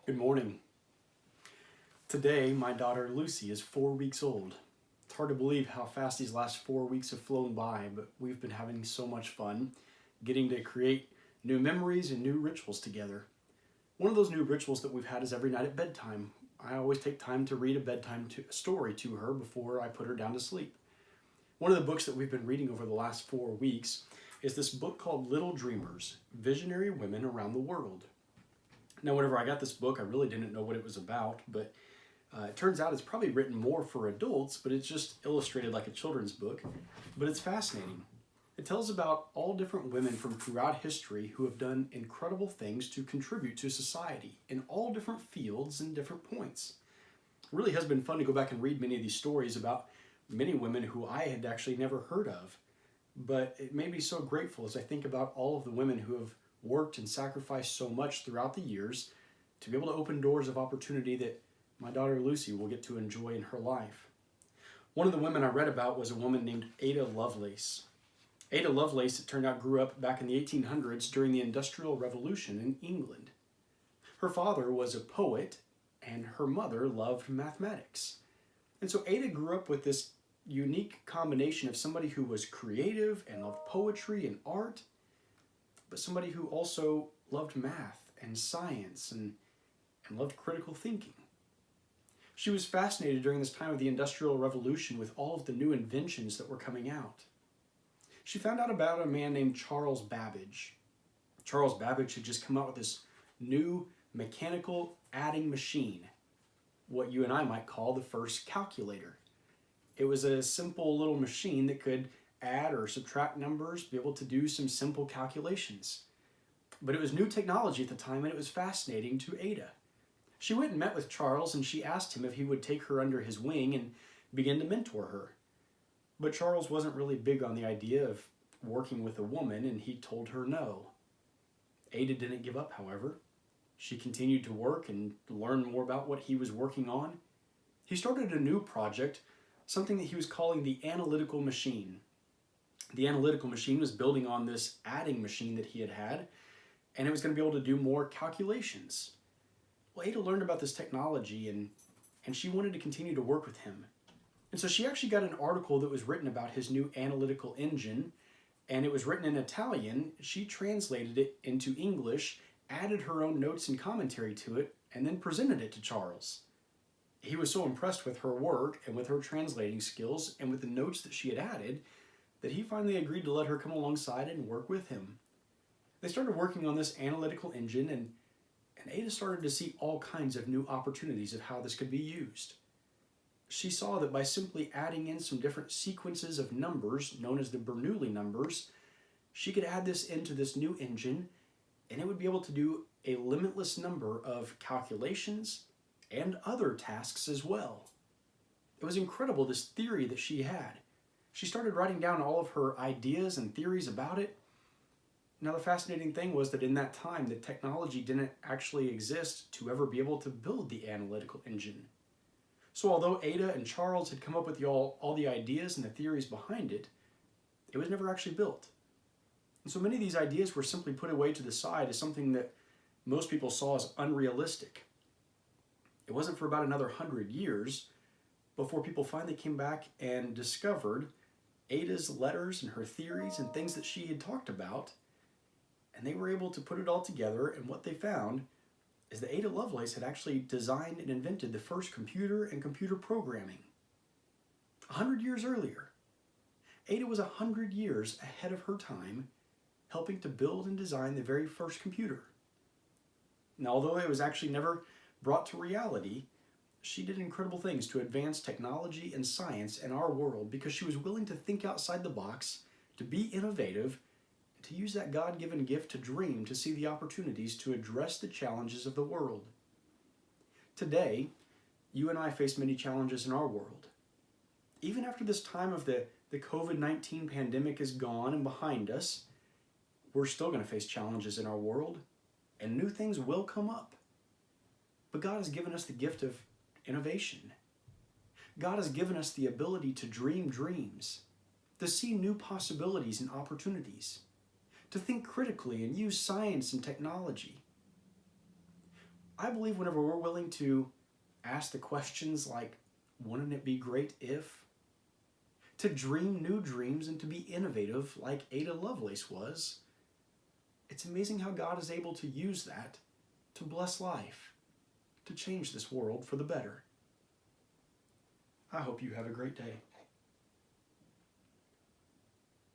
Good morning. Today, my daughter Lucy is 4 weeks old. It's hard to believe how fast these last 4 weeks have flown by, but we've been having so much fun getting to create new memories and new rituals together. One of those new rituals that we've had is every night at bedtime. I always take time to read a bedtime story to her before I put her down to sleep. One of the books that we've been reading over the last 4 weeks is this book called Little Dreamers, Visionary Women Around the World. Now, whenever I got this book, I really didn't know what it was about, but it turns out it's probably written more for adults, but it's just illustrated like a children's book. But it's fascinating. It tells about all different women from throughout history who have done incredible things to contribute to society in all different fields and different points. It really has been fun to go back and read many of these stories about many women who I had actually never heard of. But it made me so grateful as I think about all of the women who have worked and sacrificed so much throughout the years to be able to open doors of opportunity that my daughter Lucy will get to enjoy in her life. One of the women I read about was a woman named Ada Lovelace. Ada Lovelace, it turned out, grew up back in the 1800s during the Industrial Revolution in England. Her father was a poet and her mother loved mathematics. And so Ada grew up with this unique combination of somebody who was creative and loved poetry and art, but somebody who also loved math and science and loved critical thinking. She was fascinated during this time of the Industrial Revolution with all of the new inventions that were coming out. She found out about a man named Charles Babbage. Charles Babbage had just come out with this new mechanical adding machine, what you and I might call the first calculator. It was a simple little machine that could add or subtract numbers, be able to do some simple calculations. But it was new technology at the time, and it was fascinating to Ada. She went and met with Charles, and she asked him if he would take her under his wing and begin to mentor her. But Charles wasn't really big on the idea of working with a woman, and he told her no. Ada didn't give up, however. She continued to work and learn more about what he was working on. He started a new project, something that he was calling the analytical machine. The analytical machine was building on this adding machine that he had, and it was going to be able to do more calculations. Well, Ada learned about this technology, and she wanted to continue to work with him. And so she actually got an article that was written about his new analytical engine, and it was written in Italian. She translated it into English, added her own notes and commentary to it, and then presented it to Charles. He was so impressed with her work and with her translating skills and with the notes that she had added that he finally agreed to let her come alongside and work with him. They started working on this analytical engine, and Ada started to see all kinds of new opportunities of how this could be used. She saw that by simply adding in some different sequences of numbers, known as the Bernoulli numbers, she could add this into this new engine, and it would be able to do a limitless number of calculations and other tasks as well. It was incredible, this theory that she had. She started writing down all of her ideas and theories about it. Now, the fascinating thing was that in that time, the technology didn't actually exist to ever be able to build the analytical engine. So although Ada and Charles had come up with all the ideas and the theories behind it, it was never actually built. And so many of these ideas were simply put away to the side as something that most people saw as unrealistic. It wasn't for about another 100 years before people finally came back and discovered Ada's letters and her theories and things that she had talked about, and they were able to put it all together, and what they found is that Ada Lovelace had actually designed and invented the first computer and computer programming 100 years earlier. Ada was 100 years ahead of her time, helping to build and design the very first computer. Now, although it was actually never brought to reality, she did incredible things to advance technology and science in our world because she was willing to think outside the box, to be innovative, and to use that God-given gift to dream, to see the opportunities to address the challenges of the world. Today, you and I face many challenges in our world. Even after this time of the COVID-19 pandemic is gone and behind us, we're still going to face challenges in our world, and new things will come up. But God has given us the gift of innovation. God has given us the ability to dream dreams, to see new possibilities and opportunities, to think critically and use science and technology. I believe whenever we're willing to ask the questions like, wouldn't it be great if? To dream new dreams and to be innovative like Ada Lovelace was, it's amazing how God is able to use that to bless life, to change this world for the better. I hope you have a great day.